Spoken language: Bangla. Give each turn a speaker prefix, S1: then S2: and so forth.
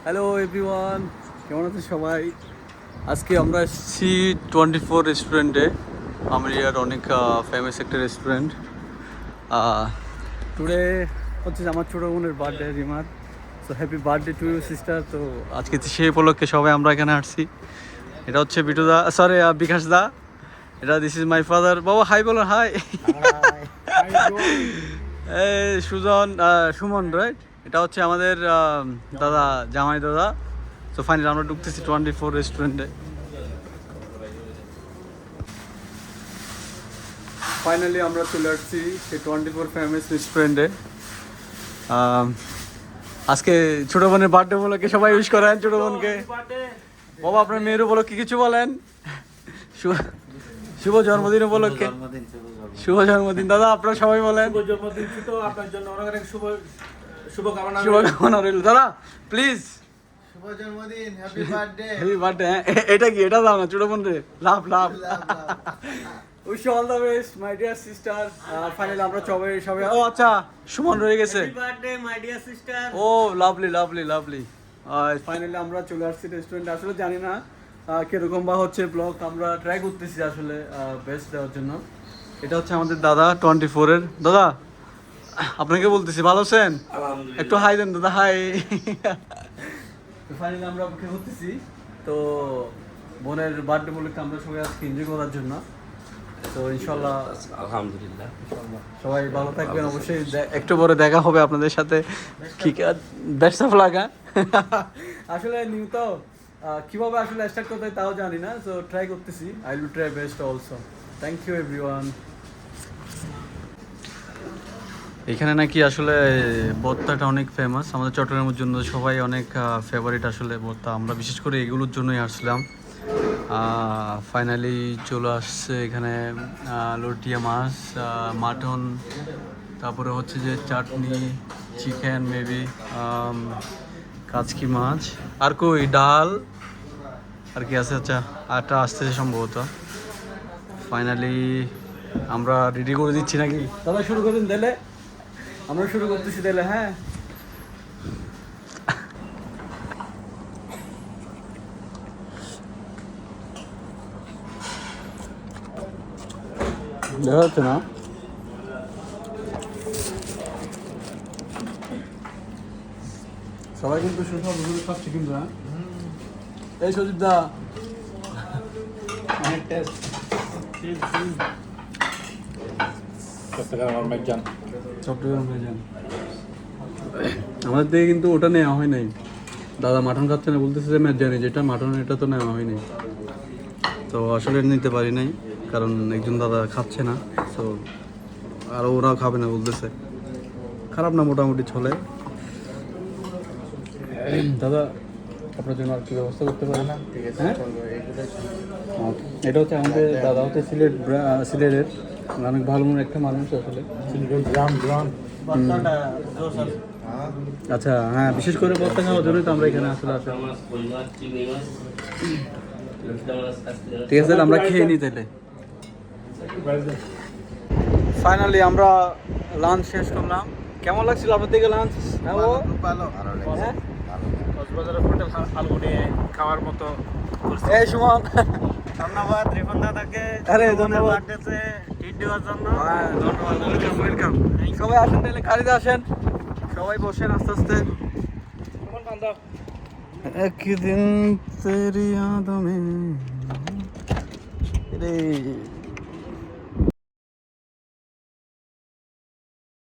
S1: হ্যালো এভরিওয়ান, কেমন আছেন সবাই? আজকে আমরা এসেছি 24 রেস্টুরেন্টে। আমেরিকার অনেক ফেমাস একটা রেস্টুরেন্ট। টুডে হচ্ছে আমার ছোটো বোনের বার্থডে, রিমার। So happy birthday to you sister. তো আজকে সেই উপলক্ষে সবাই আমরা এখানে আসছি। এটা হচ্ছে বিটু দা, সরি বিকাশ দা। এটা দিস ইজ মাই ফাদার। বাবা হাই বলো, হাই। এই সুমন রাইট? এটা হচ্ছে আমাদের দাদা, জামাই দাদা। সো ফাইনালি আমরা ঢুকতেছি 24 রেস্টুরেন্টে। ফাইনালি আমরা চলে আসছি সেই 24 ফেমাস রেস্টুরেন্টে। আজকে ছোটো বোনের বার্থডে উপলক্ষে সবাই উইশ করেন ছোটো বোনকে। বাবা আপনার মেয়ের উপলক্ষে কিছু বলেন। শুভ জন্মদিন উপলক্ষে। শুভ জন্মদিন দাদা, আপনারা সবাই বলেন।
S2: আপনার জন্য অনেক শুভকামনা
S1: রইল দাদা, প্লিজ।
S3: শুভ জন্মদিন, হ্যাপি বার্থডে।
S1: Happy birthday. এটা কি? এটা দাও না ছোটো বোন রে। Love wish all the best my dear sister. Finally আমরা সবাই ও আচ্ছা সুমন রয়ে গেছে।
S2: Happy birthday my dear sister.
S1: Oh lovely. Finally আমরা চলে আসছি রেস্টুরেন্টে। আসলে জানি না কিরকম বা হচ্ছে ব্লগ, আমরা ট্রাই করতেছি আসলে বেস্ট দেওয়ার জন্য। এটা হচ্ছে আমাদের দাদা 24-এর দাদা। আপনাকে বলতেছি, ভালো আছেন? একটু হাই দেন দাদা, হাই। ফাইনালি আমরা মুখে করতেছি তো বোনের বার্থডে উপলক্ষে আমরা সবাই আজকে এনজয় করার জন্য। তো ইনশাল্লাহ
S2: আলহামদুলিল্লাহ
S1: সবাই ভালো থাকবেন। অবশ্যই একটু পরে দেখা হবে আপনাদের সাথে। কি বেস্ট অফ লাগা। আসলে নিউ তো কিভাবে আসলে স্টার্ট করতে হয় তাও জানি না। সো ট্রাই করতেছি। I will try best also. Thank you everyone. এখানে নাকি আসলে ভর্তাটা অনেক ফেমাস আমাদের চট্টগ্রামের জন্য, সবাই অনেক ফেভারিট আসলে ভর্তা। আমরা বিশেষ করে এগুলোর জন্যই আসছিলাম। ফাইনালি চলে আসছে এখানে লটিয়া মাছ, মাটন, তারপরে হচ্ছে যে চাটনি, চিকেন মেবি, কাচকি মাছ, আর কই ডাল, আর কি আছে? আচ্ছা আরটা আসতেছে সম্ভবত। ফাইনালি আমরা রেডি করে দিচ্ছি নাকি দাদা? শুরু করুন দিলে, আমরা শুরু করতেছি দিলে। হ্যাঁ দেখা যাচ্ছে না। সবাই কিন্তু সুস্বাদু খাচ্ছে কিন্তু। হ্যাঁ এই সজিব দা, অনেক টেস্ট।
S2: চট্টগ্রাম মেজান
S1: আমাদের দিকে কিন্তু ওটা নেওয়া হয় নাই। দাদা মাটন খাচ্ছে না, বলতেছে যে মেজানি যেটা মাটন, এটা তো নেওয়া হয় নাই। তো আসলে নিতে পারি নাই কারণ একজন দাদা খাচ্ছে না। তো আর ওরাও খাবে না বলতেছে। খারাপ না, মোটামুটি চলে। দাদা আপনার জন্য আর কি ব্যবস্থা করতে পারে না? ঠিক আছে, এটা হচ্ছে আমাদের দাদা হচ্ছে সিলেটের অনেক ভালো মনের একটা মানুষ আসলে। আচ্ছা হ্যাঁ, বিশেষ করে ভর্তা খাওয়ার জন্যই তো আমরা এখানে আসলে আসি। ঠিক আছে, আমরা খেয়ে নিই তাহলে। ফাইনালি আমরা লাঞ্চ শেষ করলাম। কেমন লাগছিল আপনার দিকে লাঞ্চ?
S3: খুব ভালো।
S1: হ্যাঁ
S2: কক্সবাজারের হোটেল ফাল্গুনে খাওয়ার মতো।
S1: এই সুমন,
S2: ধন্যবাদ রিপন দাদাকে।
S1: আরে ধন্যবাদ।
S2: বার্থডেতে ট্রিট দেওয়ার জন্য।
S1: হ্যাঁ ধন্যবাদ, ওয়েলকাম। সবাই আসেন তাহলে, গাড়িতে আসেন, সবাই বসেন আস্তে আস্তে। একদিন তেরি यादों में রে